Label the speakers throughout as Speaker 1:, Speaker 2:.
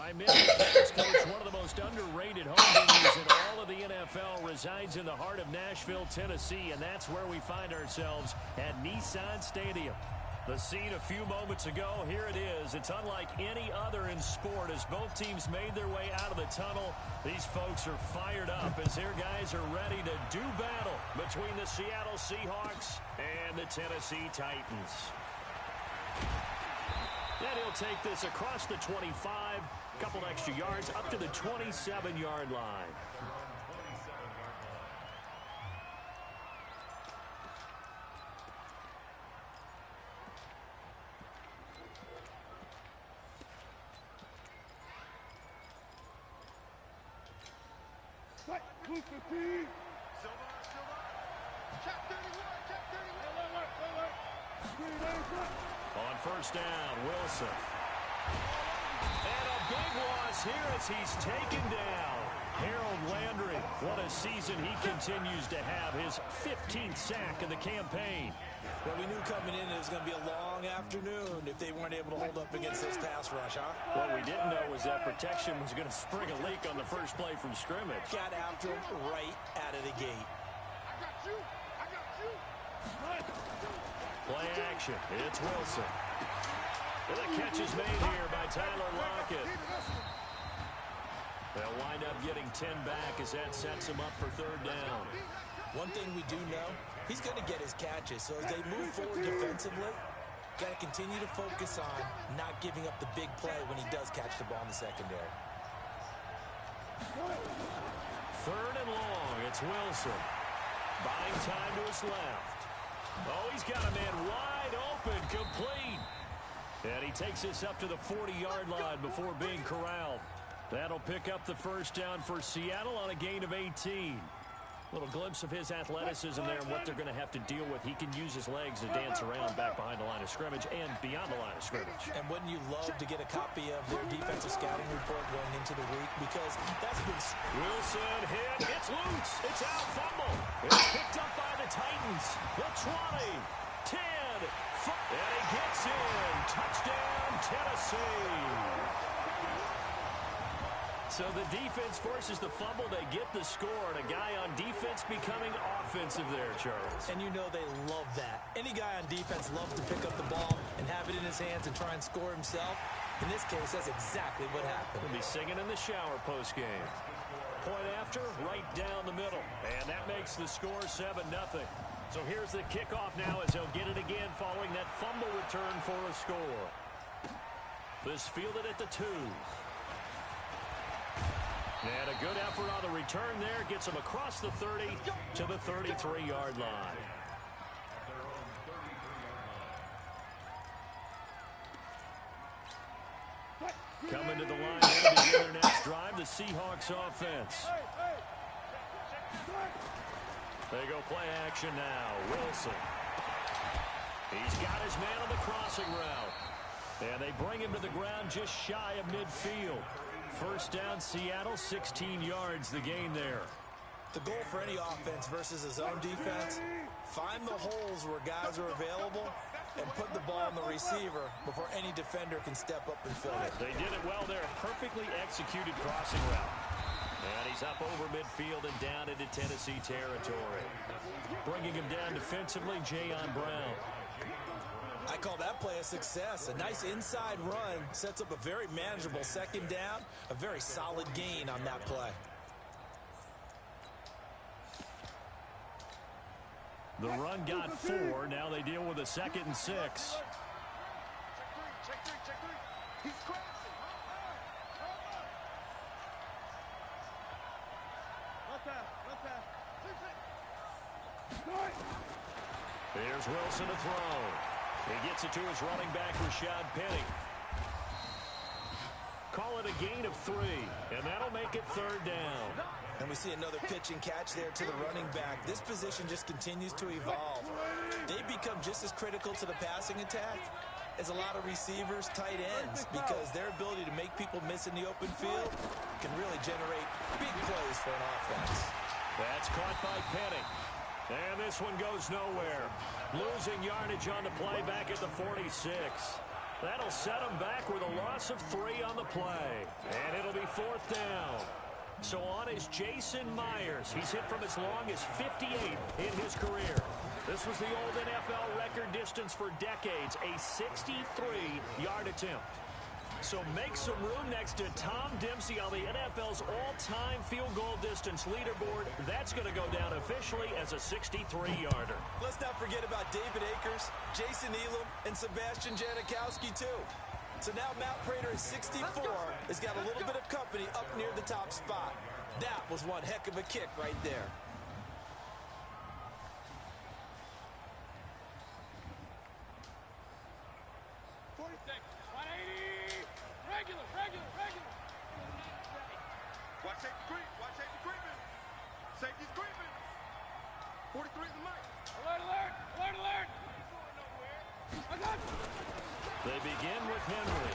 Speaker 1: I'm MeGaTron's coach. One of the most underrated home venues in all of the NFL resides in the heart of Nashville, Tennessee, and that's where we find ourselves at Nissan Stadium. The scene a few moments ago, here it is. It's unlike any other in sport as both teams made their way out of the tunnel. These folks are fired up as their guys are ready to do battle between the Seattle Seahawks and the Tennessee Titans. And he'll take this across the 25, couple extra yards up to the 27-yard line. On first down, Wilson. And a big loss here as he's taken down. Harold Landry, what a season he continues to have, his 15th sack of the campaign.
Speaker 2: Well, we knew coming in it was going to be a long afternoon if they weren't able to hold up against this pass rush, huh?
Speaker 1: What we didn't know was that protection was going to spring a leak on the first play from scrimmage.
Speaker 2: Got after him right out of the gate.
Speaker 1: Play action. It's Wilson. And the catch is made here by Tyler Lockett. They'll wind up getting 10 back as that sets him up for third down.
Speaker 2: One thing we do know, he's going to get his catches. So as they move forward defensively, got to continue to focus on not giving up the big play when he does catch the ball in the secondary.
Speaker 1: Third and long. It's Wilson. Buying time to his left. Oh, he's got a man wide open, complete. And he takes this up to the 40-yard line before being corralled. That'll pick up the first down for Seattle on a gain of 18. Little glimpse of his athleticism there and what they're going to have to deal with. He can use his legs to dance around back behind the line of scrimmage and beyond the line of scrimmage.
Speaker 2: And wouldn't you love to get a copy of their defensive scouting report going into the week? Because that's been...
Speaker 1: Wilson hit. It's loose. It's out. Fumble. It's picked up by the Titans. The 20, 10, 5, and he gets in. Touchdown, Tennessee. So the defense forces the fumble. They get the score. And a guy on defense becoming offensive there, Charles.
Speaker 2: And you know they love that. Any guy on defense loves to pick up the ball and have it in his hands and try and score himself. In this case, that's exactly what happened.
Speaker 1: He'll be singing in the shower post-game. Point after, right down the middle. And that makes the score 7-0. So here's the kickoff now as they'll get it again following that fumble return for a score. This fielded at the 2. And a good effort on the return there. Gets him across the 30 to the 33-yard line. Coming to the line to begin their next drive, the Seahawks offense. They go play action now. Wilson. He's got his man on the crossing route. And they bring him to the ground just shy of midfield. First down, Seattle, 16 yards, the gain there.
Speaker 2: The goal for any offense versus his own defense, find the holes where guys are available and put the ball on the receiver before any defender can step up and fill it.
Speaker 1: They did it well there. Perfectly executed crossing route. And he's up over midfield and down into Tennessee territory. Bringing him down defensively, Jayon Brown.
Speaker 2: I call that play a success. A nice inside run sets up a very manageable second down. A very solid gain on that play.
Speaker 1: The run got 4. Now they deal with a 2nd and 6. Here's Wilson to throw. He gets it to his running back, Rashad Penny. Call it a gain of 3, and that'll make it third down.
Speaker 2: And we see another pitch and catch there to the running back. This position just continues to evolve. They become just as critical to the passing attack as a lot of receivers, tight ends, because their ability to make people miss in the open field can really generate big plays for an offense.
Speaker 1: That's caught by Penny. And this one goes nowhere. Losing yardage on the play back at the 46. That'll set them back with a loss of 3 on the play. And it'll be 4th down. So on is Jason Myers. He's hit from as long as 58 in his career. This was the old NFL record distance for decades, a 63-yard attempt. So make some room next to Tom Dempsey on the NFL's all-time field goal distance leaderboard. That's going to go down officially as a 63-yarder.
Speaker 2: Let's not forget about David Akers, Jason Elam, and Sebastian Janikowski, too. So now Matt Prater at 64 has got a little bit of company up near the top spot. That was one heck of a kick right there.
Speaker 3: Watch safety creep. Watch safety creeping. Safety's creeping. 43 is the mic. Alert, alert. Alert, alert. I got you.
Speaker 1: They begin with Henry.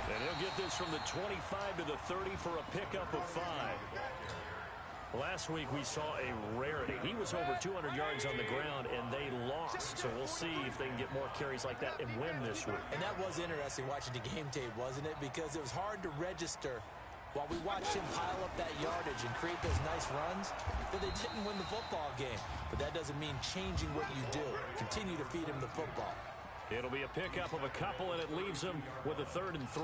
Speaker 1: And he'll get this from the 25 to the 30 for a pickup of 5. Last week we saw a rarity. He was over 200 yards on the ground, and they lost. So we'll see if they can get more carries like that and win this week.
Speaker 2: And that was interesting watching the game tape, wasn't it? Because it was hard to register while we watched him pile up that yardage and create those nice runs, that they didn't win the football game. But that doesn't mean changing what you do. Continue to feed him the football.
Speaker 1: It'll be a pickup of a couple, and it leaves him with a 3rd and 3.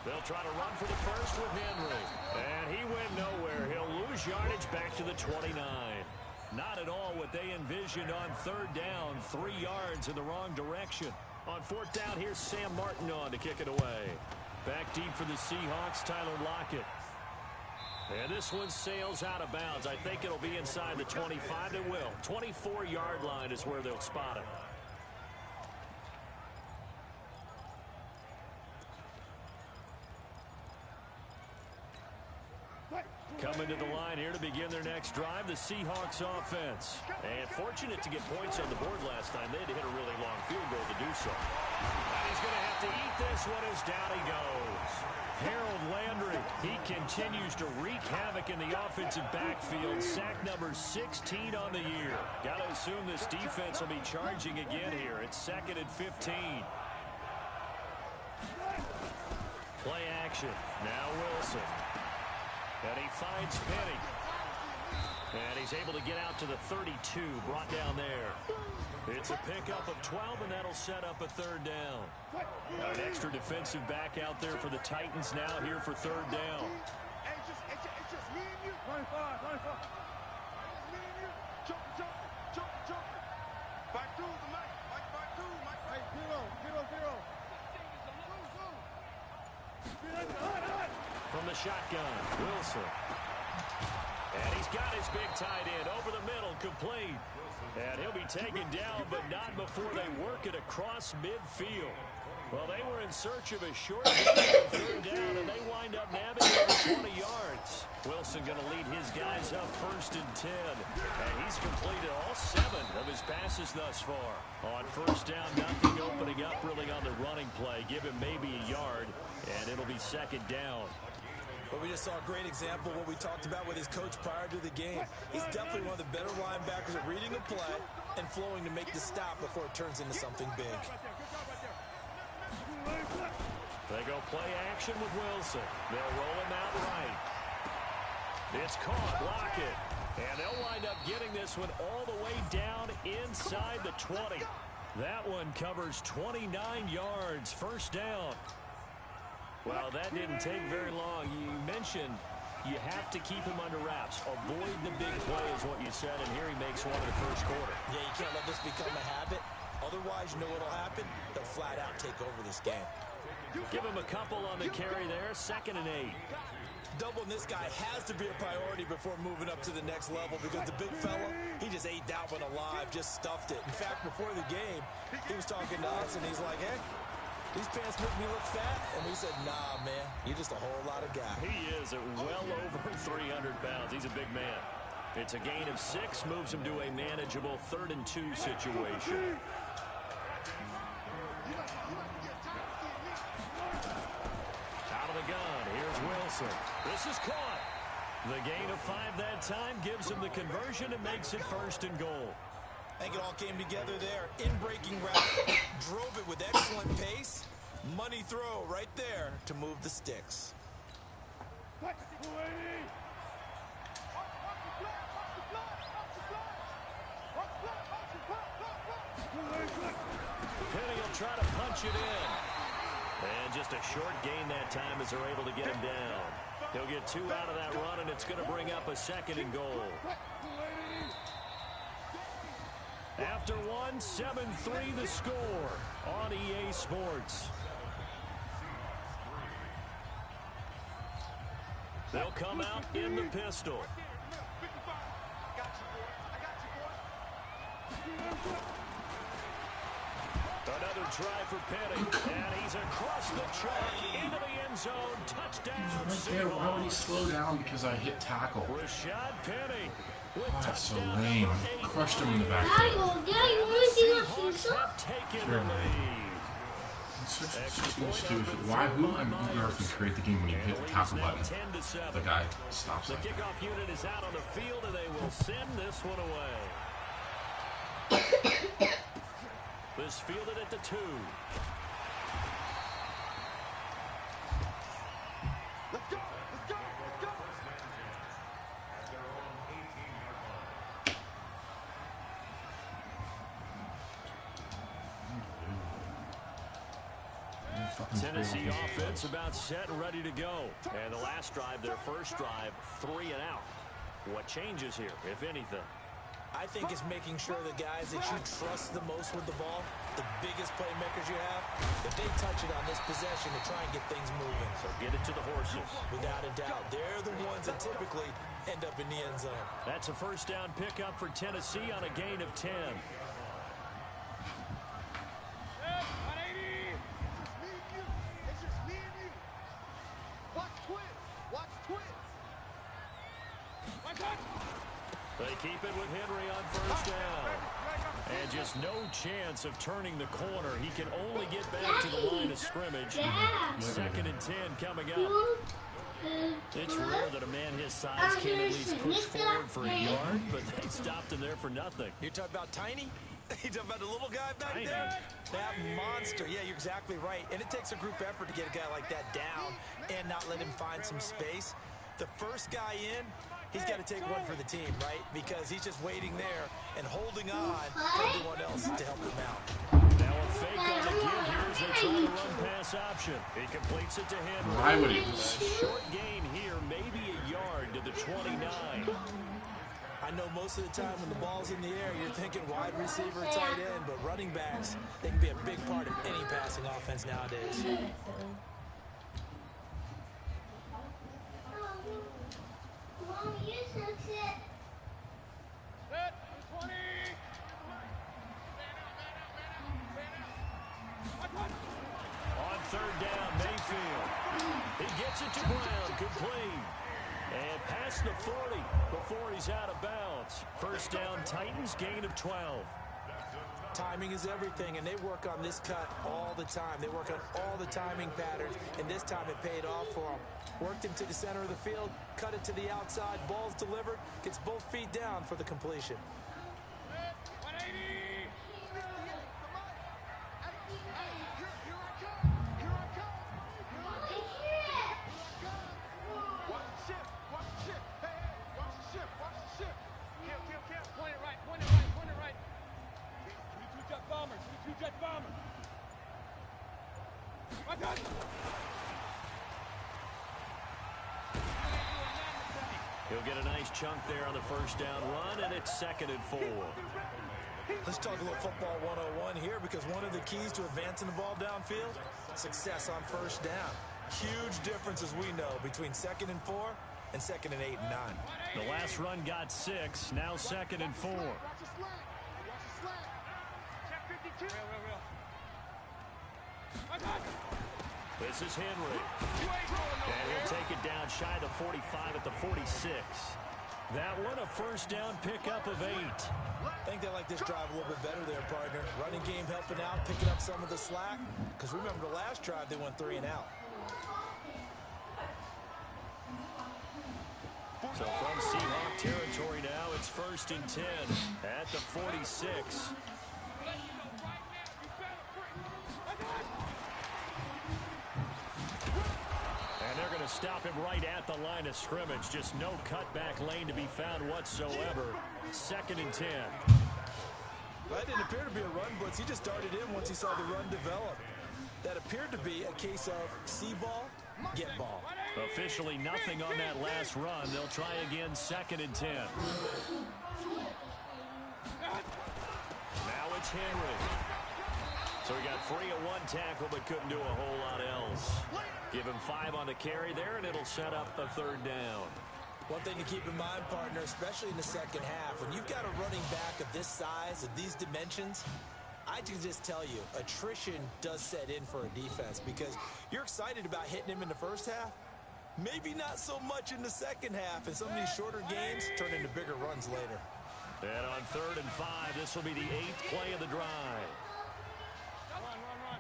Speaker 1: They'll try to run for the first with Henry. And he went nowhere. He'll lose yardage back to the 29. Not at all what they envisioned on 3rd down. 3 yards in the wrong direction. On 4th down, here's Sam Martin on to kick it away. Back deep for the Seahawks, Tyler Lockett. And this one sails out of bounds. I think it'll be inside the 25. It will. 24-yard line is where they'll spot it. Coming to the line here to begin their next drive, the Seahawks offense. And fortunate to get points on the board last time. They had to hit a really long field goal to do so. And he's going to have to eat this one as down he goes. Harold Landry, he continues to wreak havoc in the offensive backfield. Sack number 16 on the year. Got to assume this defense will be charging again here. It's 2nd and 15. Play action. Now Wilson. And he finds Penny. And he's able to get out to the 32, brought down there. It's a pickup of 12, and that'll set up a 3rd down. An extra defensive back out there for the Titans now here for 3rd down.
Speaker 3: Hey, it's just me and you. 25. Me and you. Jump. Back through the mic. Back through. Hey, zero.
Speaker 1: From the shotgun, Wilson. And he's got his big tight end over the middle, complete. And he'll be taken down, but not before they work it across midfield. Well, they were in search of a short 3rd down, and they wind up nabbing over 20 yards. Wilson going to lead his guys up 1st and 10. And he's completed all 7 of his passes thus far. On 1st down, nothing opening up really on the running play. Give him maybe a yard, and it'll be 2nd down.
Speaker 2: But we just saw a great example of what we talked about with his coach prior to the game. He's definitely one of the better linebackers at reading a play and flowing to make the stop before it turns into something big.
Speaker 1: They go play action with Wilson. They'll roll him out right. It's caught, Lockett. And they'll wind up getting this one all the way down inside the 20. That one covers 29 yards, 1st down. Well, that didn't take very long. You mentioned you have to keep him under wraps. Avoid the big play is what you said, and here he makes one in the 1st quarter.
Speaker 2: Yeah, you can't let this become a habit. Otherwise, you know what'll happen? They'll flat out take over this game.
Speaker 1: Give him a couple on the carry there, 2nd and 8.
Speaker 2: Doubling this guy has to be a priority before moving up to the next level because the big fella, he just ate that one alive, just stuffed it. In fact, before the game, he was talking to us, and he's like, hey, these pants make me look fat. And we said, nah, man, you're just a whole lot of guy.
Speaker 1: He is at well over 300 pounds. He's a big man. It's a gain of 6, moves him to a manageable 3rd and 2 situation. Out of the gun, here's Wilson. whistle. This is caught. The gain of 5 that time gives him the conversion and makes it 1st and goal.
Speaker 2: I think it all came together there. In-breaking route, drove it with excellent pace. Money throw right there to move the sticks.
Speaker 1: Penny will try to punch it in. And just a short gain that time as they're able to get him down. He'll get 2 out of that run, and it's going to bring up a 2nd and goal. After 1, 7-3 the score on EA Sports. They'll come out in the pistol. Another try for Penny, and he's across the chalk into the end zone. Touchdown.
Speaker 4: Right there, why would he slow down? Because I hit tackle.
Speaker 1: Rashad Penny.
Speaker 4: Oh, that's so lame. Crushed him in the back.
Speaker 1: Seahawks have taken the lead.
Speaker 4: It's such stupid. Why? Who on earth would create the game when you hit the tackle button? The guy stops
Speaker 1: The
Speaker 4: like that.
Speaker 1: kickoff unit is out on the field, and they will send this one away. This fielded at the 2.
Speaker 3: Let's go! Let's go! Let's go!
Speaker 1: Tennessee offense about set and ready to go. And the last drive, their first drive, 3 and out. What changes here, if anything?
Speaker 2: I think it's making sure the guys that you trust the most with the ball, the biggest playmakers you have, that they touch it on this possession to try and get things moving.
Speaker 1: So get it to the horses.
Speaker 2: Without a doubt, they're the ones that typically end up in the end zone.
Speaker 1: That's a first down pickup for Tennessee on a gain of 10.
Speaker 3: It's just me and you. Watch twins. Watch twins.
Speaker 1: They keep it with Henry on first down. And just no chance of turning the corner. He can only get back to the line of scrimmage. 2nd and 10 coming up. It's rare that a man his size can at least push forward for a yard, but they stopped him there for nothing.
Speaker 2: You're talking about Tiny? You're talking about the little guy back
Speaker 1: Tiny.
Speaker 2: there? That monster. Yeah, you're exactly right. And it takes a group effort to get a guy like that down and not let him find some space. The first guy in, he's got to take one for the team, right? Because he's just waiting there and holding on for everyone else to help him out.
Speaker 1: Now a fake on the give here as they try the run pass option. He completes it to Henry.
Speaker 4: Why would he?
Speaker 1: A short gain here, maybe a yard to the 29.
Speaker 2: I know most of the time when the ball's in the air, you're thinking wide receiver, tight end, but running backs, they can be a big part of any passing offense nowadays.
Speaker 1: On 3rd down, Mayfield. He gets it to Brown, complete. And past the 40 before he's out of bounds. First down, Titans, gain of 12.
Speaker 2: Timing is everything, and they work on this cut all the time. They work on all the timing patterns, and this time it paid off for them. Worked him to the center of the field, cut it to the outside, ball's delivered, gets both feet down for the completion.
Speaker 3: 180. Watch the ship. Watch the ship. Hey, watch the ship. Watch the ship. Kill. Point it right. Point it right. 22 jet bomber. My God.
Speaker 1: He'll get a nice chunk there on the first down run, and it's 2nd and 4.
Speaker 2: Let's talk a little football 101 here, because one of the keys to advancing the ball downfield, success on first down. Huge difference, as we know, between 2nd and 4 and 2nd and 8 and 9.
Speaker 1: The last run got 6, now 2nd and 4.
Speaker 3: Watch the slant. Watch the slant. Check 52. Real. My God.
Speaker 1: This is Henry. And he'll take it down shy of the 45 at the 46. That one a first down pickup of 8.
Speaker 2: I think they like this drive a little bit better there, partner. Running game helping out, picking up some of the slack. Because remember, the last drive, they went 3 and out.
Speaker 1: So from Seahawk territory now, it's 1st and 10 at the 46. And they're going to stop him right at the line of scrimmage. Just no cutback lane to be found whatsoever. 2nd and 10.
Speaker 2: That didn't appear to be a run blitz. He just darted in once he saw the run develop. That appeared to be a case of see ball, get ball.
Speaker 1: Officially nothing on that last run. They'll try again, 2nd and 10. Now it's Henry. So he got free of one tackle, but couldn't do a whole lot else. Give him 5 on the carry there, and it'll set up a 3rd down.
Speaker 2: One thing to keep in mind, partner, especially in the second half, when you've got a running back of this size, of these dimensions, I can just tell you, attrition does set in for a defense because you're excited about hitting him in the first half. Maybe not so much in the second half, and some of these shorter games turn into bigger runs later.
Speaker 1: And on 3rd and 5, this will be the 8th play of the drive.
Speaker 3: Run.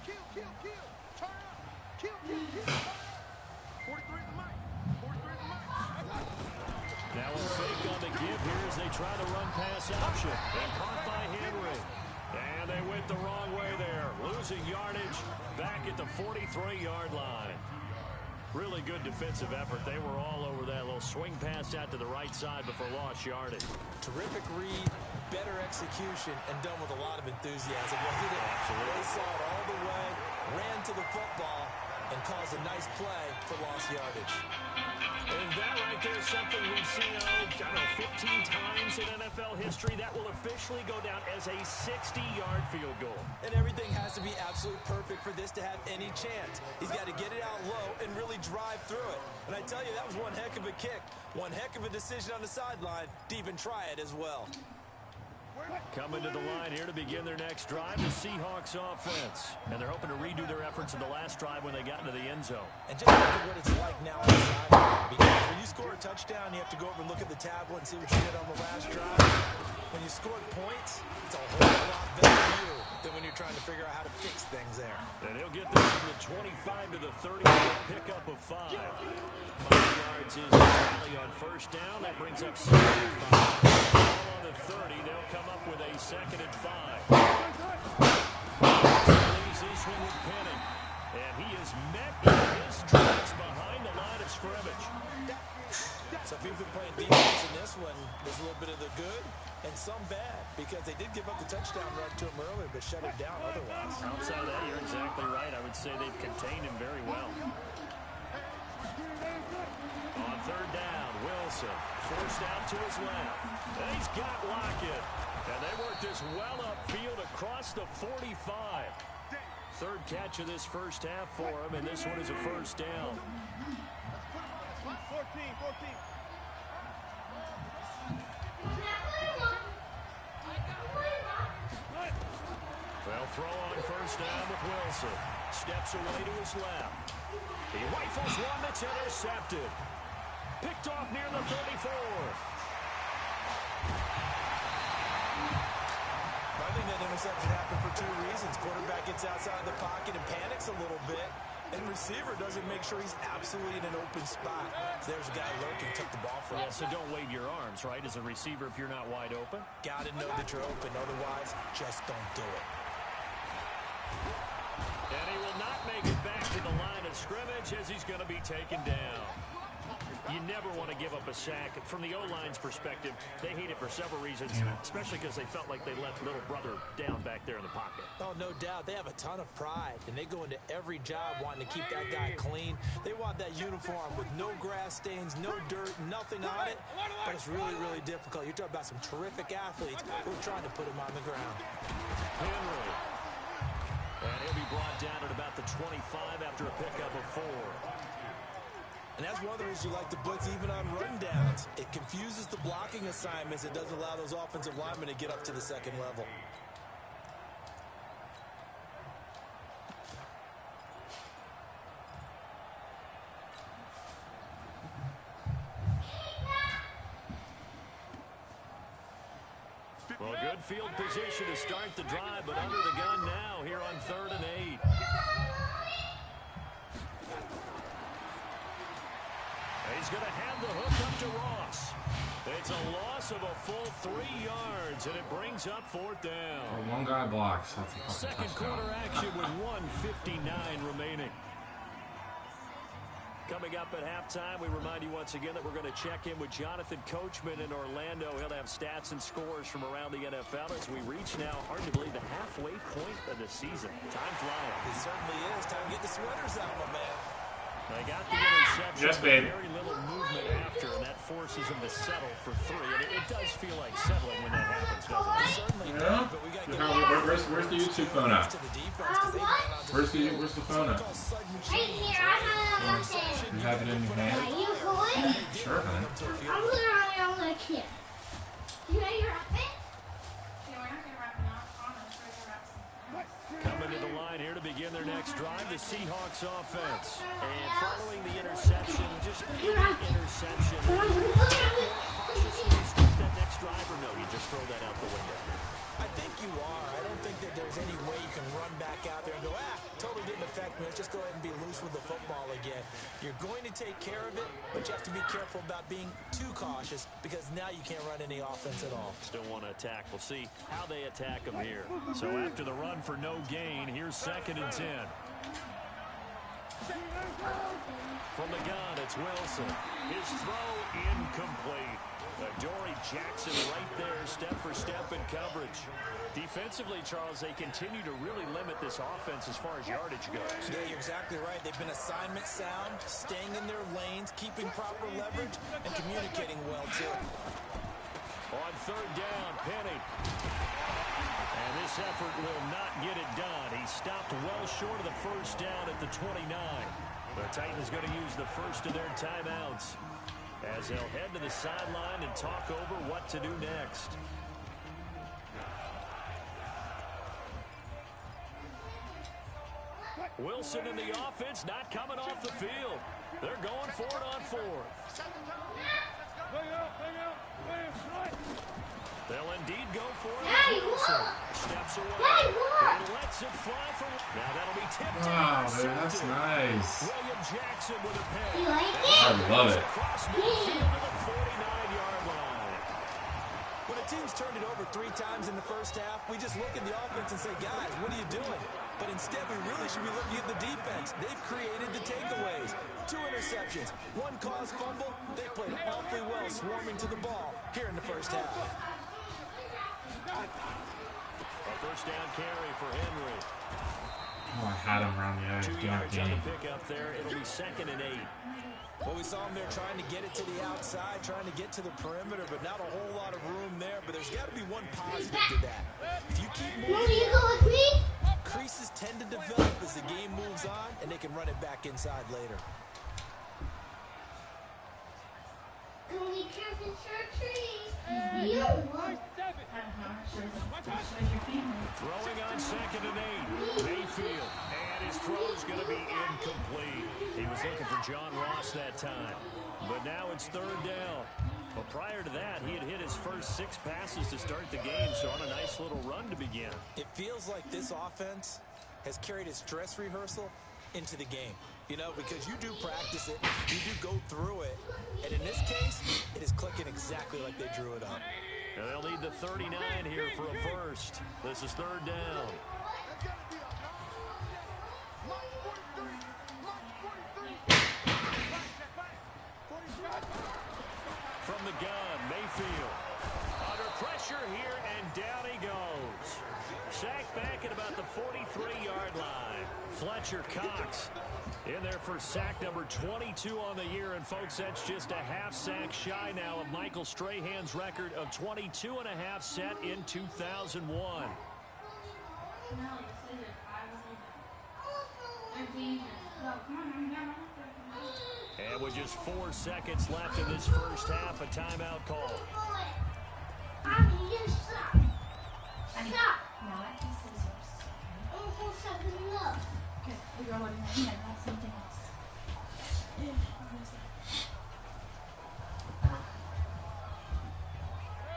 Speaker 3: Kill. Turn up. Kill. 43 at the mic. 43 at the mic.
Speaker 1: Now a fake on the give here as they try the run pass option. And caught by Henry. And they went the wrong way there. Losing yardage back at the 43-yard line. Really good defensive effort. They were all over that little swing pass out to the right side before lost yardage.
Speaker 2: Terrific read, better execution, and done with a lot of enthusiasm. They saw it all the way, ran to the football, and caused a nice play for lost yardage.
Speaker 1: And that right there is something we've seen, I don't know, 15 times in NFL history. That will officially go down as a 60-yard field goal.
Speaker 2: And everything has to be absolutely perfect for this to have any chance. He's got to get it out low and really drive through it. And I tell you, that was one heck of a kick. One heck of a decision on the sideline to even try it as well.
Speaker 1: Coming to the line here to begin their next drive, the Seahawks offense. And they're hoping to redo their efforts in the last drive when they got into the end zone.
Speaker 2: And just look at what it's like now on the sideline. Because when you score a touchdown, you have to go over and look at the tablet and see what you did on the last drive. When you scored points, it's a whole lot better view than when you're trying to figure out how to fix things there.
Speaker 1: And he'll get this from the 25 to the 30 with a pickup of 5. 5 yards is the tally on 1st down. That brings up 75. On the 30, they'll come up with a 2nd and 5. Leaves this one with Penning. And he is met in his tracks behind the line of scrimmage.
Speaker 2: So people been playing defense in this one. There's a little bit of the good and some bad because they did give up the touchdown run to him earlier but shut him down otherwise.
Speaker 1: Outside of that, you're exactly right. I would say they've contained him very well. On 3rd down, Wilson forced out to his left. And he's got Lockett. And they work this well upfield across the 45. 3rd catch of this first half for him, and this one is a 1st down.
Speaker 3: 14.
Speaker 1: They'll throw on 1st down with Wilson. Steps away to his left. He rifles one that's intercepted. Picked off near the 34.
Speaker 2: I think that interception happened for 2 reasons. Quarterback gets outside the pocket and panics a little bit. And receiver doesn't make sure he's absolutely in an open spot. So there's a guy lurking, took the ball from him.
Speaker 1: So don't wave your arms, right, as a receiver if you're not wide open.
Speaker 2: Got to know that you're open. Otherwise, just don't do it.
Speaker 1: And he will not make it back to the line of scrimmage as he's going to be taken down. You never want to give up a sack. From the O-line's perspective, they hate it for several reasons, especially because they felt like they let little brother down back there in the pocket.
Speaker 2: Oh, no doubt. They have a ton of pride, and they go into every job wanting to keep that guy clean. They want that uniform with no grass stains, no dirt, nothing on it. But it's really, really difficult. You're talking about some terrific athletes who are trying to put him on the ground.
Speaker 1: Henry. And he'll be brought down at about the 25 after a pickup of 4.
Speaker 2: And that's one of the reasons you like to blitz even on rundowns. It confuses the blocking assignments. It doesn't allow those offensive linemen to get up to the second level.
Speaker 1: Well, good field position to start the drive, but under the gun now here on 3rd and 8. He's going to have the hook up to Ross. It's a loss of a full 3 yards, and it brings up 4th down.
Speaker 4: One guy blocks. That's a
Speaker 1: Second
Speaker 4: touchdown.
Speaker 1: quarter action with 1:59 remaining. Coming up at halftime, we remind you once again that we're going to check in with Jonathan Coachman in Orlando. He'll have stats and scores from around the NFL as we reach now, hard to believe, the halfway point of the season. Time flying.
Speaker 2: It certainly is. Time to get the sweaters out, my man.
Speaker 1: They got the interception.
Speaker 4: Yes, babe.
Speaker 1: Very little movement after, and that forces them to settle for 3. And it does feel like settling when that happens, doesn't it?
Speaker 2: Certainly
Speaker 4: Yeah.
Speaker 2: does, but we got to get
Speaker 4: Where's the YouTube phone at?
Speaker 2: to the defense because they ran onto
Speaker 4: Where's the phone at?
Speaker 5: Right here, I have nothing.
Speaker 4: You have it in your
Speaker 5: Are
Speaker 4: hand?
Speaker 5: you going?
Speaker 4: Sure, honey.
Speaker 5: I'm literally on the kid. You know your outfit? Yeah, we're not going to wrap it up. Honestly, we're going to wrap some.
Speaker 1: Coming to the line here to begin their next drive, the Seahawks offense. And following the interception, just any interception. That next drive, or no, you just throw that out the window?
Speaker 2: I think you are. I don't think that there's any way you can run back out there and go, totally didn't affect me. Let's just go ahead and be loose with the football again. You're going to take care of it, but you have to be careful about being too cautious because now you can't run any offense at all.
Speaker 1: Still want to attack. We'll see how they attack them here. So after the run for no gain, here's 2nd and 10. From the gun, it's Wilson. His throw incomplete. Dory Jackson right there, step for step in coverage. Defensively, Charles, they continue to really limit this offense as far as yardage goes.
Speaker 2: Yeah, you're exactly right. They've been assignment sound, staying in their lanes, keeping proper leverage, and communicating well, too.
Speaker 1: On 3rd down, Penny. And this effort will not get it done. He stopped well short of the 1st down at the 29. The Titans going to use the first of their timeouts as they'll head to the sideline and talk over what to do next. Wilson in the offense not coming off the field. They're going for it on 4th. They'll indeed go for it. Wilson steps away. He lets it fly for. Now that'll be tipped.
Speaker 4: Wow, dude, that's nice.
Speaker 1: William Jackson with a pick.
Speaker 5: You like it?
Speaker 4: I love it.
Speaker 1: Across midfield to the 49-yard line.
Speaker 2: When a team's turned it over 3 times in the first half, we just look at the offense and say, guys, what are you doing? But instead, we really should be looking at the defense. They've created the takeaways. 2 interceptions, 1 caused fumble. They played awfully well swarming to the ball here in the first half.
Speaker 1: A 1st down carry for Henry.
Speaker 4: Oh, I had him around the edge.
Speaker 1: 2 yards on the pickup there. It'll be 2nd and 8.
Speaker 2: Well, we saw him there trying to get it to the outside, trying to get to the perimeter, but not a whole lot of room there. But there's got to be one positive to that. If you keep
Speaker 5: Will
Speaker 2: moving,
Speaker 5: you go with me?
Speaker 2: creases tend to develop as the game moves on, and they can run it back inside later.
Speaker 5: Can we camp in church trees? You won.
Speaker 1: Throwing on 2nd and 8. Mayfield. And his throw's going to be incomplete. He was looking for John Ross that time. But now it's 3rd down. But prior to that, he had hit his first 6 passes to start the game, so on a nice little run to begin.
Speaker 2: It feels like this offense has carried its dress rehearsal into the game. You know, because you do practice it, you do go through it, and in this case, it is clicking exactly like they drew it up.
Speaker 1: Now they'll need the 39 here for a first. This is 3rd down. From the gun, Mayfield. Under pressure here, and down he goes. Sacked back at about the 43-yard line. Fletcher Cox in there for sack number 22 on the year. And, folks, that's just a half sack shy now of Michael Strahan's record of 22 and a half set in 2001. And with just 4 seconds left in this first half, a timeout call.
Speaker 5: Mommy, you stop. Stop. Look.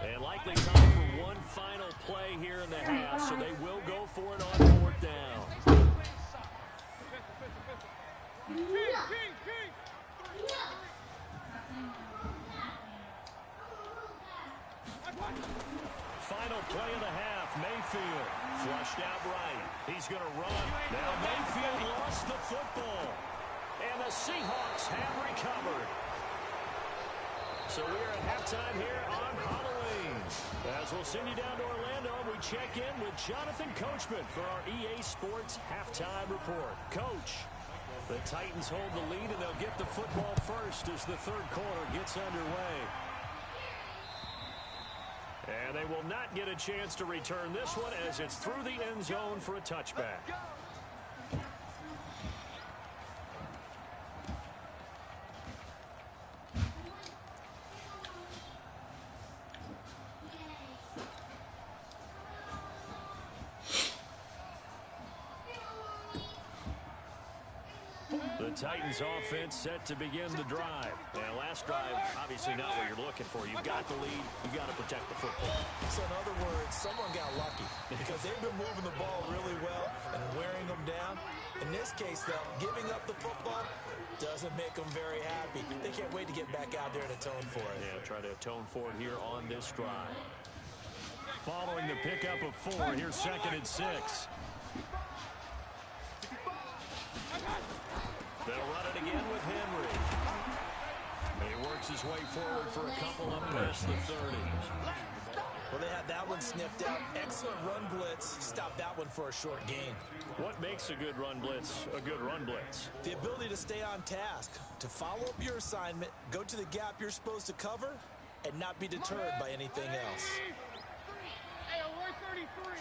Speaker 1: And likely time for one final play here in the half, so they will go for it on 4th down. Final play of the half. Mayfield flushed out right. He's going to run. Now Mayfield lost the football. And the Seahawks have recovered. So we are at halftime here on Halloween. As we'll send you down to Orlando, we check in with Jonathan Coachman for our EA Sports halftime report. Coach, the Titans hold the lead, and they'll get the football first as the third quarter gets underway. And they will not get a chance to return this one as it's through the end zone for a touchback. The Titans offense set to begin the drive. Now, last drive, obviously not what you're looking for. You've got the lead. You've got to protect the football.
Speaker 2: So, in other words, someone got lucky because they've been moving the ball really well and wearing them down. In this case, though, giving up the football doesn't make them very happy. They can't wait to get back out there and atone for it.
Speaker 1: Yeah, try to atone for it here on this drive. Following the pickup of 4, here's 2nd and 6. They'll run it again with Henry. He works his way forward for a couple up past the 30.
Speaker 2: Well, they had that one sniffed out. Excellent run blitz. Stop that one for a short gain.
Speaker 1: What makes a good run blitz a good run blitz?
Speaker 2: The ability to stay on task, to follow up your assignment, go to the gap you're supposed to cover, and not be deterred by anything else.
Speaker 3: Hey, we're 33.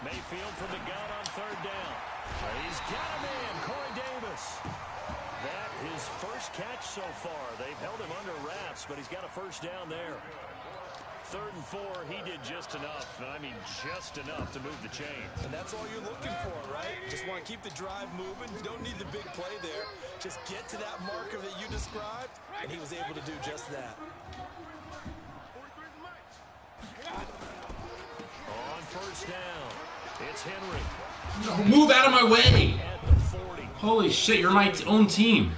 Speaker 1: Mayfield from the gun on 3rd down. He's got a man, Corey Davis. That his first catch so far. They've held him under wraps, but he's got a first down there. 3rd and 4, he did just enough. I mean, just enough to move the chains.
Speaker 2: And that's all you're looking for, right? Just want to keep the drive moving. You don't need the big play there. Just get to that marker that you described, and he was able to do just that.
Speaker 1: On 1st down, it's Henry.
Speaker 4: No, move out of my way!
Speaker 1: At the 40.
Speaker 4: Holy shit, you're my own team.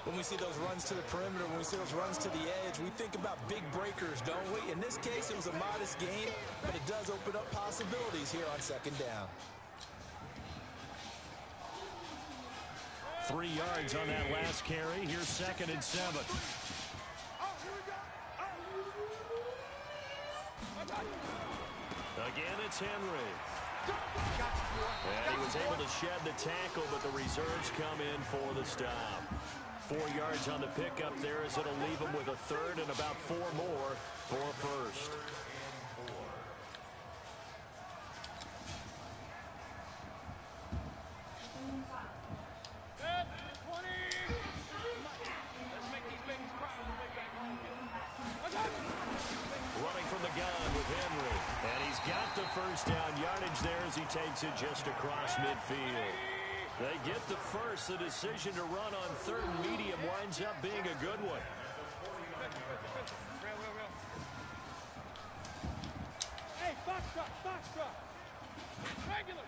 Speaker 2: When we see those runs to the perimeter, when we see those runs to the edge, we think about big breakers, don't we? In this case, it was a modest gain, but it does open up possibilities here on 2nd down.
Speaker 1: 3 yards on that last carry. Here's 2nd and 7. Again, it's Henry. And he was able to shed the tackle, but the reserves come in for the stop. 4 yards on the pickup there as it'll leave him with a 3rd and about 4 more for a first. Running from the gun with Henry. And he's got the first down yardage there as he takes it just across midfield. They get the first. The decision to run on 3rd and medium winds up being a good one.
Speaker 3: Hey, box truck. Regular.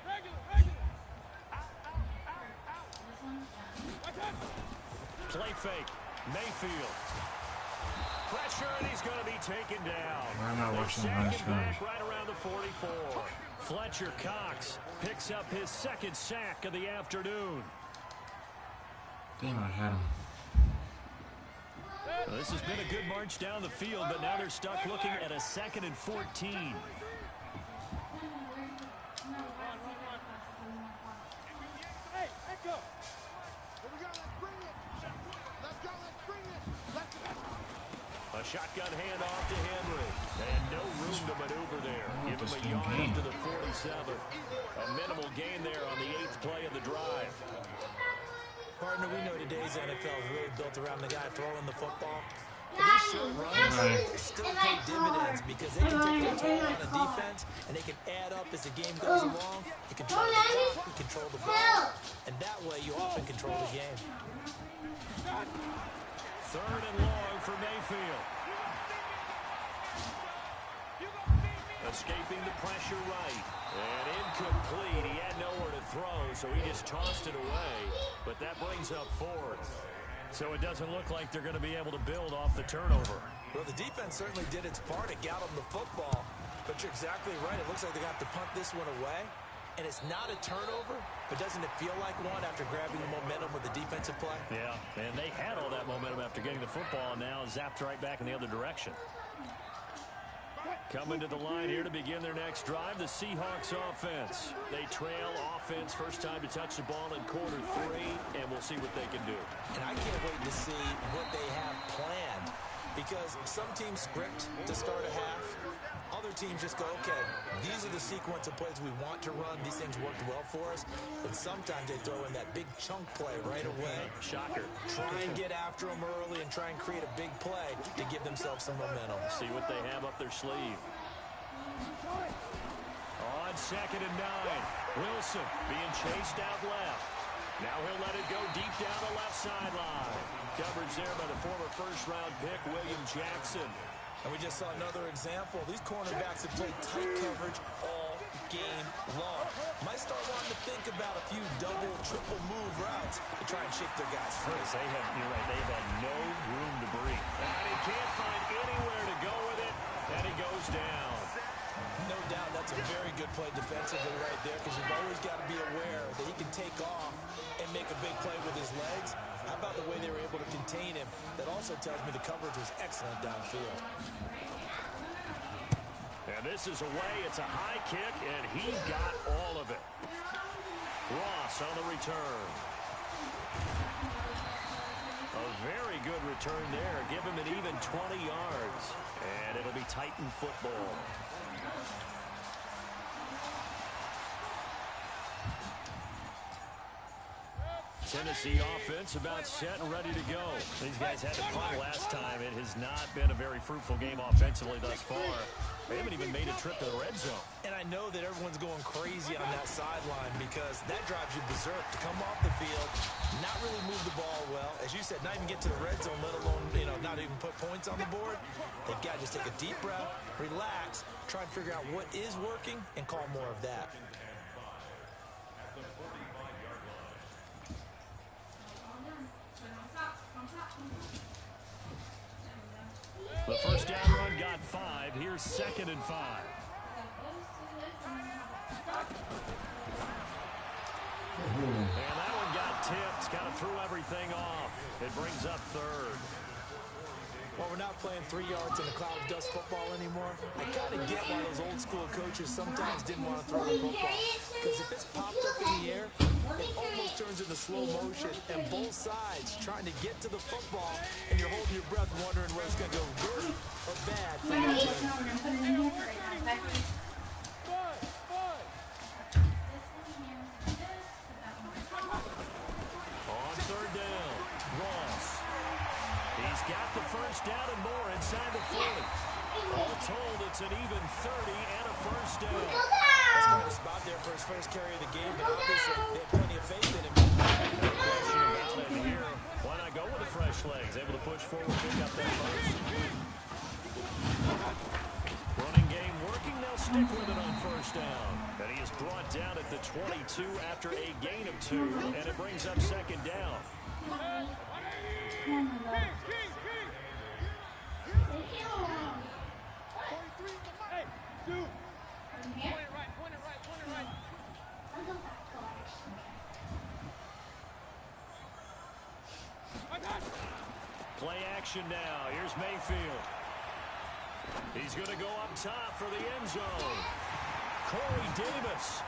Speaker 1: Play fake. Mayfield. Pressure, and he's going to be taken down.
Speaker 4: I'm not watching the
Speaker 1: They
Speaker 4: run
Speaker 1: sack him back
Speaker 4: scrimmage.
Speaker 1: right around the 44. Fletcher Cox picks up his 2nd sack of the afternoon.
Speaker 4: Damn, I had him.
Speaker 1: Well, this has been a good march down the field, but now they're stuck looking at a 2nd and 14.
Speaker 3: Hey, let's go. Here we go, let's bring it. Let's bring it.
Speaker 1: A shotgun handoff to Henry. And no room to maneuver there. Give him a yard up to the 47. A minimal gain there on the 8th play of the drive.
Speaker 2: Partner, we know today's NFL is really built around the guy throwing the football. But these short runs still pay dividends because they can take a toll on a defense, and they can add up as the game goes along. You control the clock, you control the ball, and that way you often control the game.
Speaker 1: 3rd and long for Mayfield. Escaping the pressure right. And incomplete. He had nowhere to throw, so he just tossed it away. But that brings up 4th. So it doesn't look like they're going to be able to build off the turnover.
Speaker 2: Well, the defense certainly did its part to get them the football. But you're exactly right. It looks like they're going to have to punt this one away. And it's not a turnover, but doesn't it feel like one after grabbing the momentum with the defensive play?
Speaker 1: Yeah, and they had all that momentum after getting the football, and now zapped right back in the other direction. Coming to the line here to begin their next drive, the Seahawks offense. They trail offense, first time to touch the ball in quarter 3, and we'll see what they can do.
Speaker 2: And I can't wait to see what they have planned, because some teams script to start a half. Other teams just go, okay, these are the sequence of plays we want to run. These things worked well for us. And sometimes they throw in that big chunk play right away.
Speaker 1: Shocker.
Speaker 2: Try and get after them early and try and create a big play to give themselves some momentum.
Speaker 1: See what they have up their sleeve. On 2nd and 9. Wilson being chased out left. Now he'll let it go deep down the left sideline. Coverage there by the former first-round pick, William Jackson.
Speaker 2: And we just saw another example. These cornerbacks have played tight coverage all game long. Might start wanting to think about a few double, triple move routes to try and shake their guys free.
Speaker 1: You're right, they've had no room to breathe. And he can't find anywhere to go with it, and he goes down.
Speaker 2: No doubt that's a very good play defensively right there, because you've always got to be aware that he can take off and make a big play with his legs. How about the way they were able to contain him? That also tells me the coverage was excellent downfield.
Speaker 1: And this is away. It's a high kick, and he got all of it. Ross on the return. A very good return there. Give him an even 20 yards. And it'll be Titan football. Tennessee offense about set and ready to go. These guys had to punt last time. It has not been a very fruitful game offensively thus far. They haven't even made a trip to the red zone.
Speaker 2: And I know that everyone's going crazy on that sideline, because that drives you berserk to come off the field, not really move the ball well. As you said, not even get to the red zone, let alone, not even put points on the board. They've got to just take a deep breath, relax, try and figure out what is working, and call more of that.
Speaker 1: The first down run got 5. Here's 2nd and 5. And that one got tipped. Kind of threw everything off. It brings up 3rd.
Speaker 2: Well, we're not playing 3 yards in a cloud of dust football anymore. I kind of get why those old school coaches sometimes didn't want to throw the football. Because if it's popped up in the air, it almost turns into slow motion. And both sides trying to get to the football, and you're holding your breath wondering whether it's going to go good or bad for your team.
Speaker 1: On 3rd down, Ross. He's got the first down and more inside the 40. All told, it's an even 30 and a first down.
Speaker 2: That's quite a spot there for his first carry of the game, but obviously they have plenty of faith in him.
Speaker 1: No question about it here. Why not go with the fresh legs? Able to push forward, pick up that first. Running game working. They'll stick with it on first down. And he is brought down at the 22 after a gain of 2, and it brings up 2nd down. Play action now. Here's Mayfield. He's going to go up top for the end zone. Corey Davis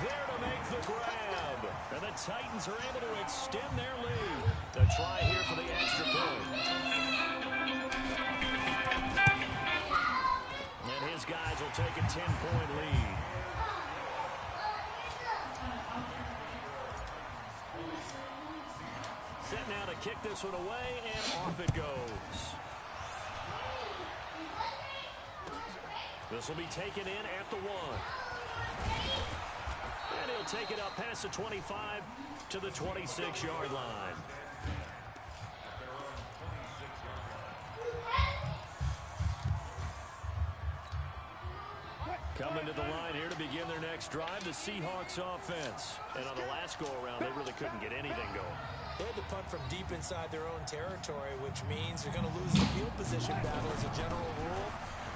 Speaker 1: there to make the grab. And the Titans are able to extend their lead. A try here for the extra point. And his guys will take a 10-point lead. Set now to kick this one away, and off it goes. This will be taken in at the 1. And he'll take it up past the 25 to the 26-yard line. Coming to the line here to begin their next drive, the Seahawks offense. And on the last go-around, they really couldn't get anything going.
Speaker 2: They had to punt from deep inside their own territory, which means they're going to lose the field position battle as a general rule.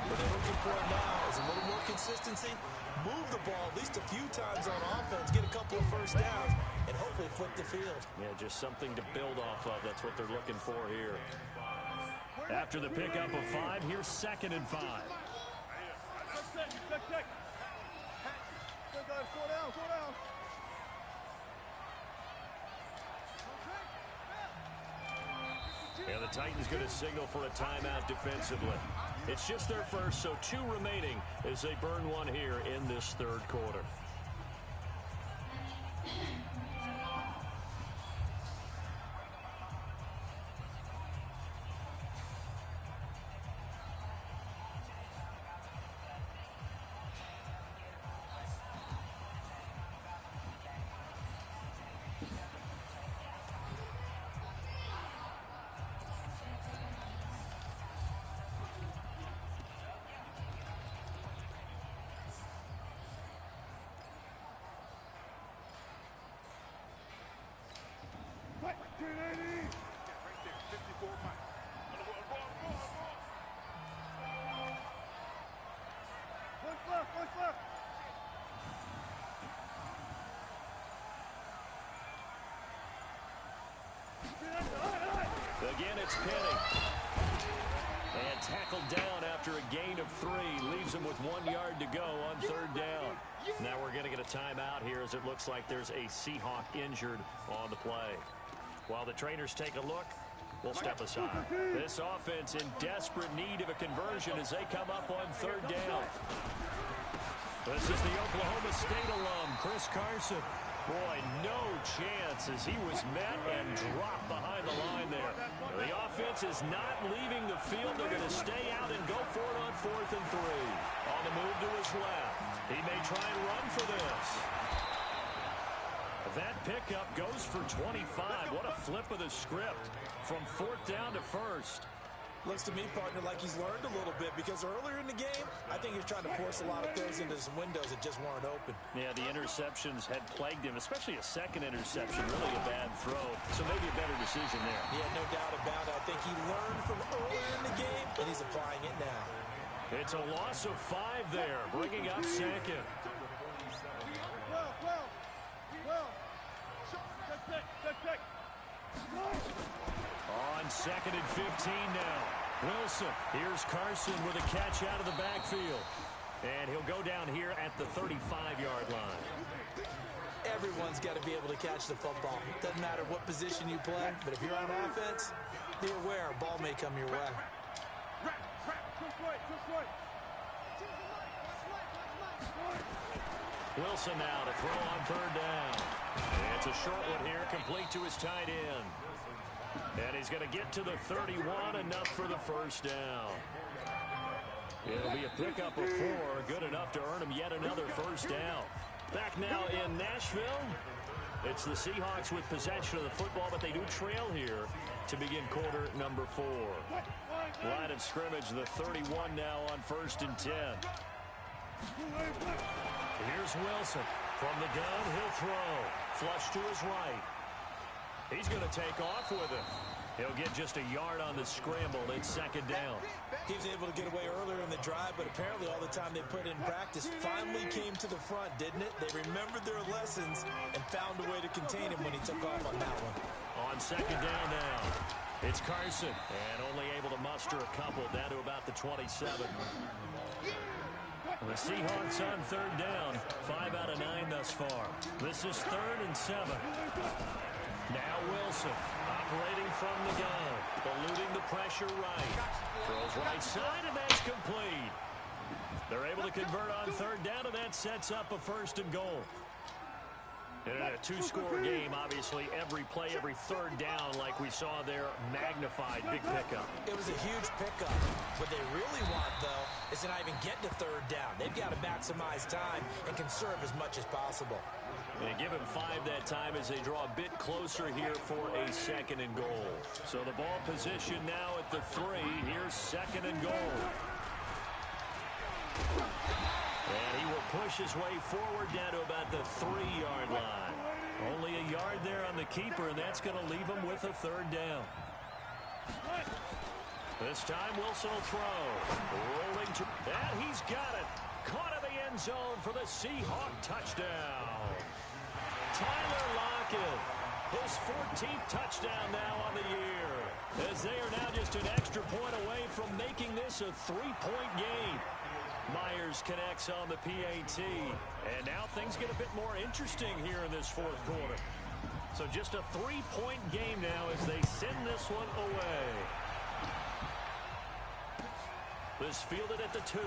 Speaker 2: What they're looking for now is a little more consistency, move the ball at least a few times on offense, get a couple of first downs, and hopefully flip the field.
Speaker 1: Yeah, just something to build off of. That's what they're looking for here. After the pickup of 5, here's 2nd and 5. And the Titans going to signal for a timeout defensively. It's just their first, so 2 remaining as they burn 1 here in this 3rd quarter. Again, it's Penny. And tackled down after a gain of 3. Leaves him with 1 yard to go on 3rd down. Now we're going to get a timeout here as it looks like there's a Seahawk injured on the play. While the trainers take a look, we'll step aside. This offense in desperate need of a conversion as they come up on 3rd down. This is the Oklahoma State alum, Chris Carson. Boy, no chance as he was met and dropped behind the line there. The offense is not leaving the field. They're going to stay out and go for it on 4th and 3. On the move to his left. He may try and run for this. That pickup goes for 25. What a flip of the script from 4th down to 1st.
Speaker 2: Looks to me, partner, like he's learned a little bit because earlier in the game, I think he was trying to force a lot of throws into some windows that just weren't open.
Speaker 1: Yeah, the interceptions had plagued him, especially a 2nd interception, really a bad throw. So maybe a better decision there.
Speaker 2: Yeah, no doubt about it. I think he learned from earlier in the game, and he's applying it now.
Speaker 1: It's a loss of 5 there, bringing up 2nd. On 2nd and 15 now. Wilson, here's Carson with a catch out of the backfield. And he'll go down here at the 35-yard line.
Speaker 2: Everyone's got to be able to catch the football. Doesn't matter what position you play, but if you're on offense, be aware a ball may come your way.
Speaker 1: Wilson now to throw on 3rd down. It's a short one here, complete to his tight end. And he's going to get to the 31, enough for the 1st down. It'll be a pickup of 4, good enough to earn him yet another 1st down. Back now in Nashville. It's the Seahawks with possession of the football, but they do trail here to begin quarter number 4. Line of scrimmage, the 31 now on 1st and 10. Here's Wilson. From the gun, he'll throw. Flush to his right. He's going to take off with it. He'll get just a yard on the scramble. It's 2nd down.
Speaker 2: He was able to get away earlier in the drive, but apparently all the time they put in practice finally came to the front, didn't it? They remembered their lessons and found a way to contain him when he took off on that one.
Speaker 1: On 2nd down now, it's Carson. And only able to muster a couple down to about the 27. The Seahawks on 3rd down. 5 out of 9 thus far. This is 3rd and 7. Now Wilson, operating from the gun, eluding the pressure right. Throws right side, and that's complete. They're able to convert on 3rd down, and that sets up a 1st and goal. In a 2-score game, obviously, every play, every 3rd down, like we saw there, magnified. Big pickup.
Speaker 2: It was a huge pickup. What they really want, though, is to not even get to 3rd down. They've got to maximize time and conserve as much as possible.
Speaker 1: And give him 5 that time as they draw a bit closer here for a 2nd and goal. So the ball position now at the 3. Here's 2nd and goal. And he will push his way forward down to about the 3-yard line. Only a yard there on the keeper, and that's going to leave him with a third down. This time Wilson will throw. Rolling to, and he's got it. Caught in the end zone for the Seahawk touchdown. Tyler Lockett, his 14th touchdown now on the year, as they are now just an extra point away from making this a 3-point game. Myers connects on the PAT, and now things get a bit more interesting here in this fourth quarter. So just a 3-point game now as they send this one away. This fielded at the 2.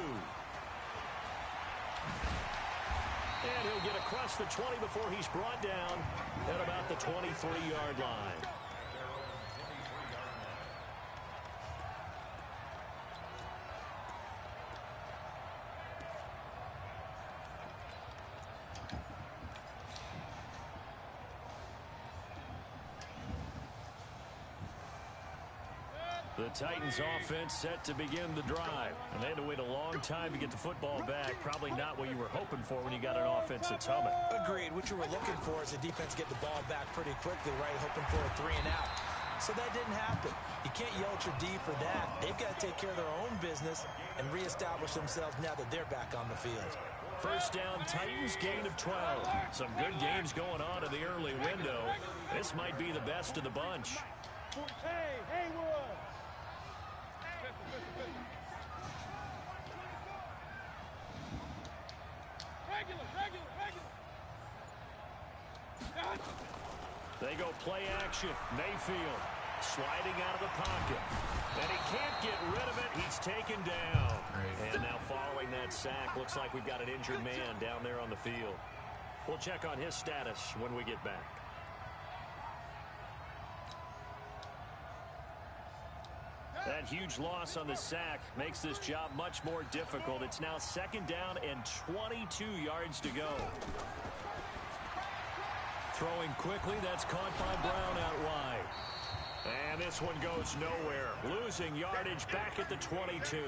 Speaker 1: And he'll get across the 20 before he's brought down at about the 23-yard line. The Titans offense set to begin the drive, and they had to wait a long time to get the football back. Probably not what you were hoping for when you got an offense that's humming.
Speaker 2: Agreed. What you were looking for is the defense get the ball back pretty quickly, right? Hoping for a 3 and out. So that didn't happen. You can't yell at your D for that. They've got to take care of their own business and reestablish themselves now that they're back on the field.
Speaker 1: First down, Titans, gain of 12. Some good games going on in the early window. This might be the best of the bunch.
Speaker 3: Hey, Haywood!
Speaker 1: They go play action. Mayfield sliding out of the pocket. And he can't get rid of it. He's taken down.
Speaker 4: Great.
Speaker 1: And now following that sack, looks like we've got an injured man down there on the field. We'll check on his status when we get back. That huge loss on the sack makes this job much more difficult. It's now second down and 22 yards to go. Throwing quickly, that's caught by Brown out wide. And this one goes nowhere. Losing yardage back at the 22.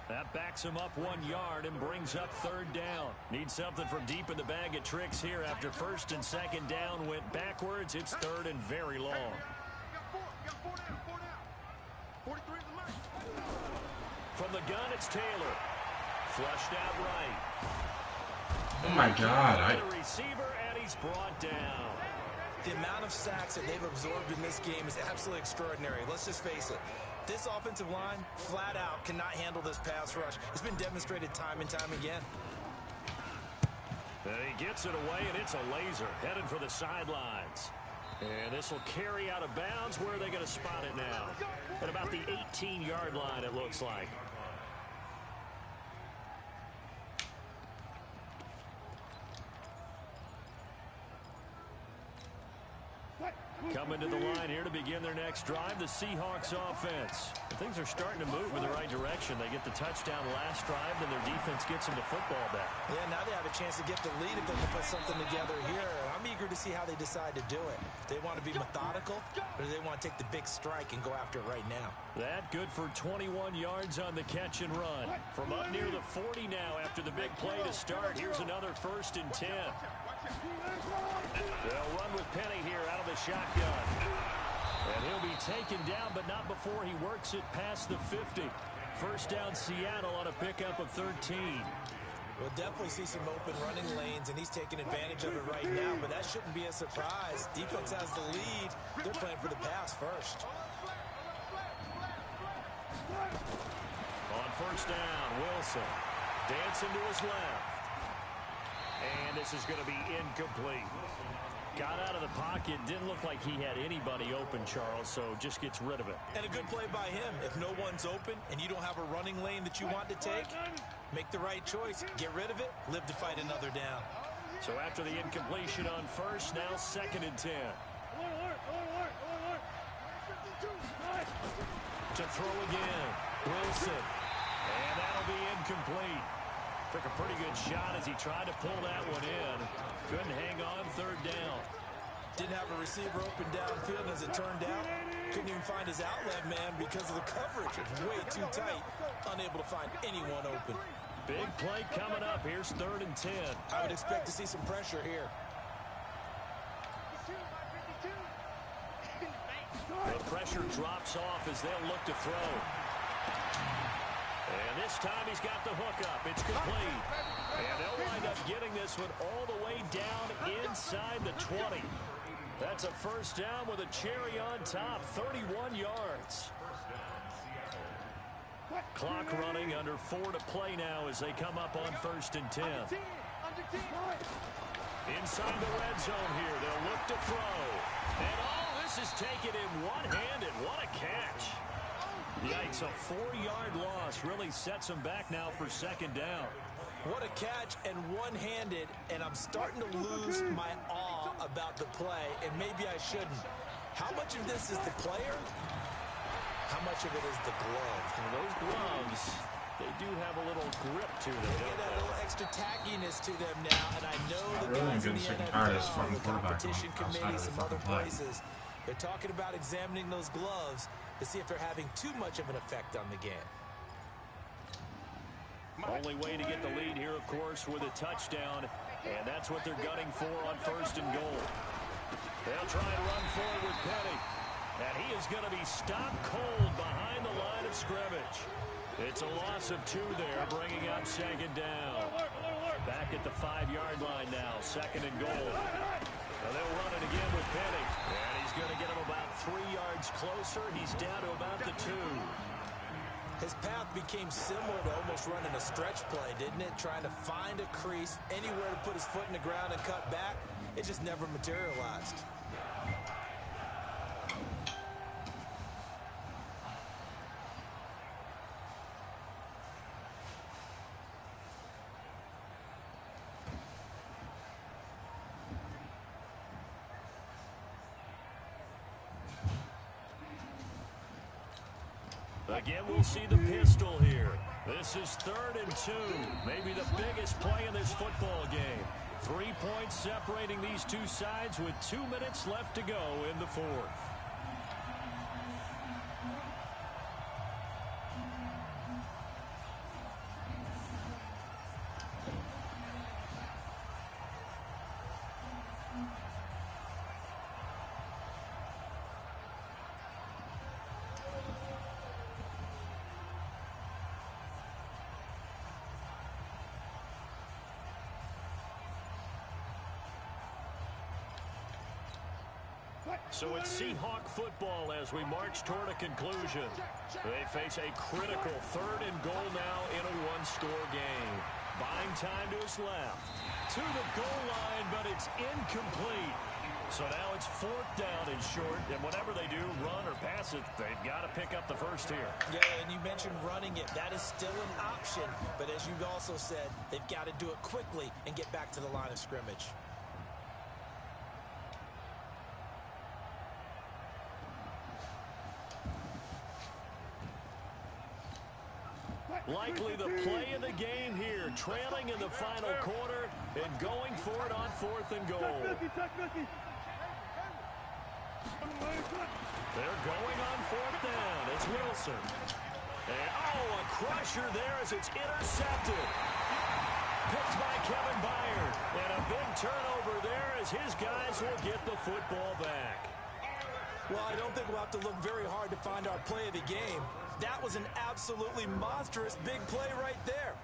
Speaker 1: That backs him up 1 yard and brings up third down. Need something from deep in the bag of tricks here after first and second down went backwards. It's third and very long. From the gun, it's Taylor. Flushed out right.
Speaker 4: Oh my God!
Speaker 1: The receiver, and he's brought down.
Speaker 2: The amount of sacks that they've absorbed in this game is absolutely extraordinary. Let's just face it. This offensive line, flat out, cannot handle this pass rush. It's been demonstrated time and time again.
Speaker 1: And he gets it away, and it's a laser headed for the sidelines. And this will carry out of bounds. Where are they going to spot it now? At about the 18-yard line, it looks like. Coming to the line here to begin their next drive, the Seahawks offense. Things are starting to move in the right direction. They get the touchdown last drive, then their defense gets them the football back. Yeah, now they have a chance to get the lead if they can put something together here. I'm eager to see how they decide to do it. They want to be methodical, or do they want to take the big strike and go after it right now? That good for 21 yards on the catch and run. From up near the 40 now after the big play to start. Here's another 1st and 10. They'll run with Penny here out of the shotgun. And he'll be taken down, but not before he works it past the 50. First down, Seattle on a pickup of 13. We'll definitely see some open running lanes, and he's taking advantage of it right now, but that shouldn't be a surprise. Defense has the lead. They're playing for the pass first. On first down, Wilson dancing to his left. And this is going to be incomplete. Got out of the pocket. Didn't look like he had anybody open, Charles, so just gets rid of it. And a good play by him. If no one's open and you don't have a running lane that you want to take, make the right choice. Get rid of it. Live to fight another down. So after the incompletion on first, now 2nd and 10. To throw again. Wilson. And that'll be incomplete. Took a pretty good shot as he tried to pull that one in. Couldn't hang on, 3rd down. Didn't have a receiver open downfield, as it turned out. Couldn't even find his outlet man because of the coverage. It's way too tight. Unable to find anyone open. Big play coming up. Here's 3rd and 10. I would expect to see some pressure here. pressure drops off as they'll look to throw. And this time he's got the hook up. It's complete. And they'll wind up getting this one all the way down inside the 20. That's a first down with a cherry on top, 31 yards. Clock running, under 4 to play now as they come up on 1st and 10. Inside the red zone here, they'll look to throw. And this is taken in one-handed. What a catch. Yikes, a 4-yard loss really sets them back now for 2nd down.
Speaker 2: What a catch and one-handed, and I'm starting to lose my awe about the play, and maybe I shouldn't. How much of this is the player? How much of it is the glove?
Speaker 1: And those gloves, they do have a little grip to them.
Speaker 2: They get a little extra tackiness to them now, and I know the guys in the
Speaker 4: NFL,
Speaker 2: the competition committee, some other places, they're talking about examining those gloves to see if they're having too much of an effect on the game.
Speaker 1: Only way to get the lead here, of course, with a touchdown, and that's what they're gunning for on 1st and goal. They'll try and run forward with Petty, and he is going to be stopped cold behind the line of scrimmage. It's a loss of 2 there, bringing up 2nd down. Back at the 5-yard line now, 2nd and goal. Now they'll run it again with Petty, and he's going to get him about 3 yards closer. He's down to about the 2.
Speaker 2: His path became similar to almost running a stretch play, didn't it? Trying to find a crease, anywhere to put his foot in the ground and cut back. It just never materialized.
Speaker 1: Again, we'll see the pistol here. This is 3rd and 2. Maybe the biggest play in this football game. 3 points separating these two sides with 2 minutes left to go in the 4th. So it's Seahawk football as we march toward a conclusion. They face a critical 3rd and goal now in a 1-score game. Buying time to his left. To the goal line, but it's incomplete. So now it's 4th down and short, and whatever they do, run or pass it, they've got to pick up the first here.
Speaker 2: Yeah, and you mentioned running it. That is still an option, but as you also said, they've got to do it quickly and get back to the line of scrimmage.
Speaker 1: Likely the play of the game here, trailing in the final quarter and going for it on 4th and goal. They're going on 4th down. It's Wilson. And, a crusher there as it's intercepted. Picked by Kevin Byard. And a big turnover there as his guys will get the football back.
Speaker 2: Well, I don't think we'll have to look very hard to find our play of the game. That was an absolutely monstrous big play right there.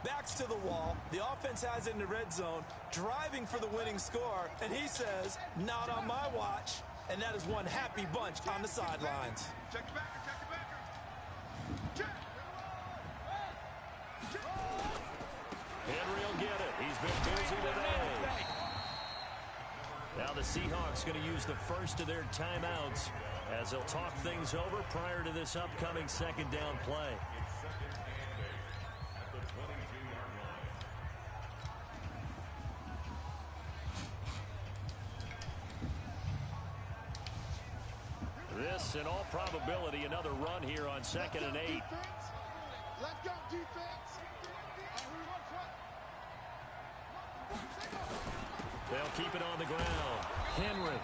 Speaker 2: Backs to the wall. The offense has it in the red zone, driving for the winning score, and he says, not on my watch. And that is one happy bunch on the sidelines.
Speaker 3: Check the backer, check the backer. Check.
Speaker 1: Henry will get it. He's been busy today. Now the Seahawks going to use the first of their timeouts as they'll talk things over prior to this upcoming 2nd down play. This, in all probability, another run here on 2nd and 8.
Speaker 3: Let's go, defense.
Speaker 1: They'll keep it on the ground. Henry.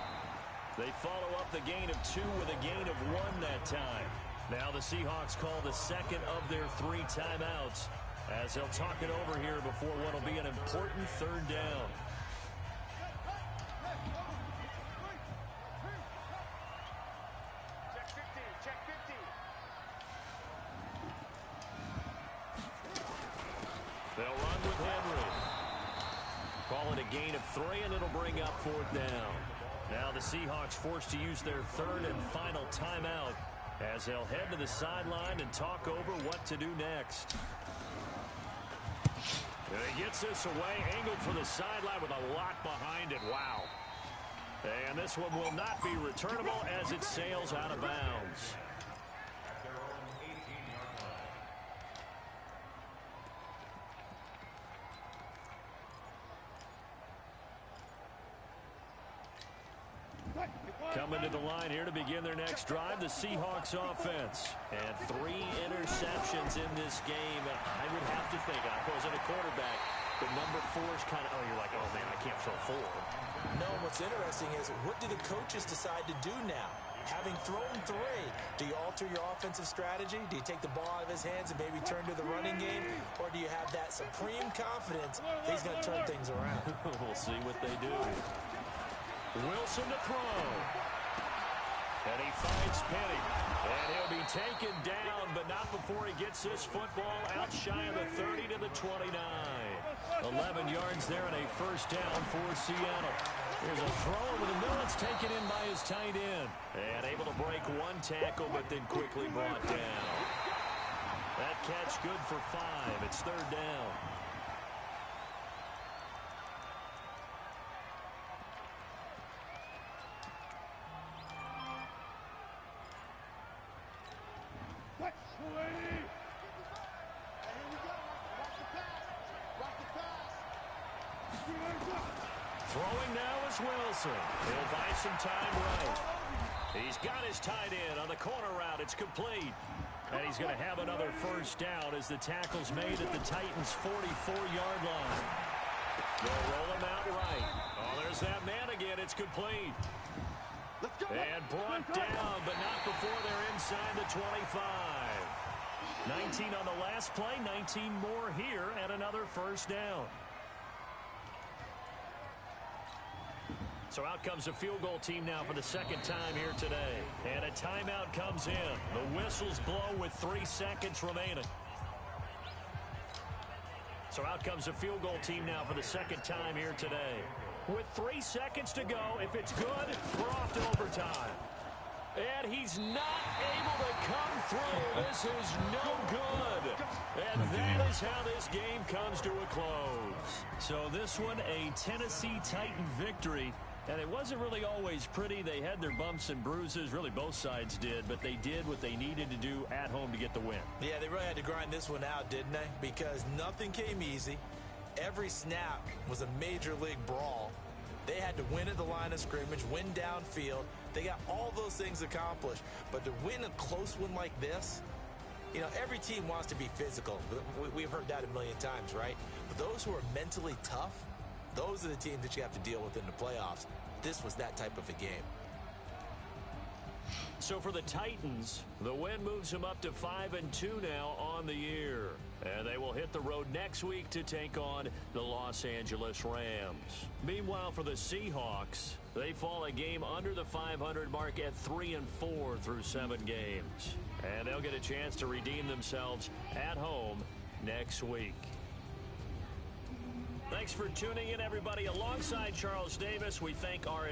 Speaker 1: They follow up the gain of 2 with a gain of 1 that time. Now the Seahawks call the 2nd of their 3 timeouts as they'll talk it over here before what will be an important 3rd down. Henry. Call it a gain of 3, and it'll bring up 4th down. Now the Seahawks forced to use their 3rd and final timeout as they'll head to the sideline and talk over what to do next. And he gets this away, angled for the sideline with a lot behind it. Wow. And this one will not be returnable as it sails out of bounds. Coming to the line here to begin their next drive, the Seahawks offense. And 3 interceptions in this game. And I would have to think, I wasn't a quarterback, but number 4 is kind of, oh, you're like, oh, man, I can't throw 4.
Speaker 2: No, what's interesting is, what do the coaches decide to do now? Having thrown 3, do you alter your offensive strategy? Do you take the ball out of his hands and maybe turn to the running game? Or do you have that supreme confidence that he's going to turn things around?
Speaker 1: We'll see what they do. Wilson to throw. And he finds Penny. And he'll be taken down, but not before he gets this football out shy of the 30 to the 29. 11 yards there and a 1st down for Seattle. Here's a throw over the middle. It's taken in by his tight end. And able to break 1 tackle, but then quickly brought down. That catch good for 5. It's 3rd down. Throwing now is Wilson. He'll buy some time right. He's got his tight end on the corner route. It's complete. And he's going to have another 1st down as the tackle's made at the Titans' 44-yard line. They'll roll him out right. Oh, there's that man again. It's complete. And brought down, but not before they're inside the 25. 19 on the last play, 19 more here, and another 1st down. So out comes the field goal team now for the 2nd time here today. And a timeout comes in. The whistles blow with 3 seconds remaining. So out comes the field goal team now for the 2nd time here today. With 3 seconds to go, if it's good, we're off to overtime. And he's not able to come through. This is no good. And that is how this game comes to a close. So this one, a Tennessee Titan victory. And it wasn't really always pretty. They had their bumps and bruises. Really, both sides did. But they did what they needed to do at home to get the win.
Speaker 2: Yeah, they really had to grind this one out, didn't they? Because nothing came easy. Every snap was a major league brawl. They had to win at the line of scrimmage, win downfield. They got all those things accomplished. But to win a close one like this, you know, every team wants to be physical. We've heard that a million times, right? But those who are mentally tough, those are the teams that you have to deal with in the playoffs. This was that type of a game.
Speaker 1: So for the Titans, the win moves them up to 5-2 now on the year. And they will hit the road next week to take on the Los Angeles Rams. Meanwhile, for the Seahawks, they fall a game under the 500 mark at 3-4 through 7 games. And they'll get a chance to redeem themselves at home next week. Thanks for tuning in, everybody. Alongside Charles Davis, we thank our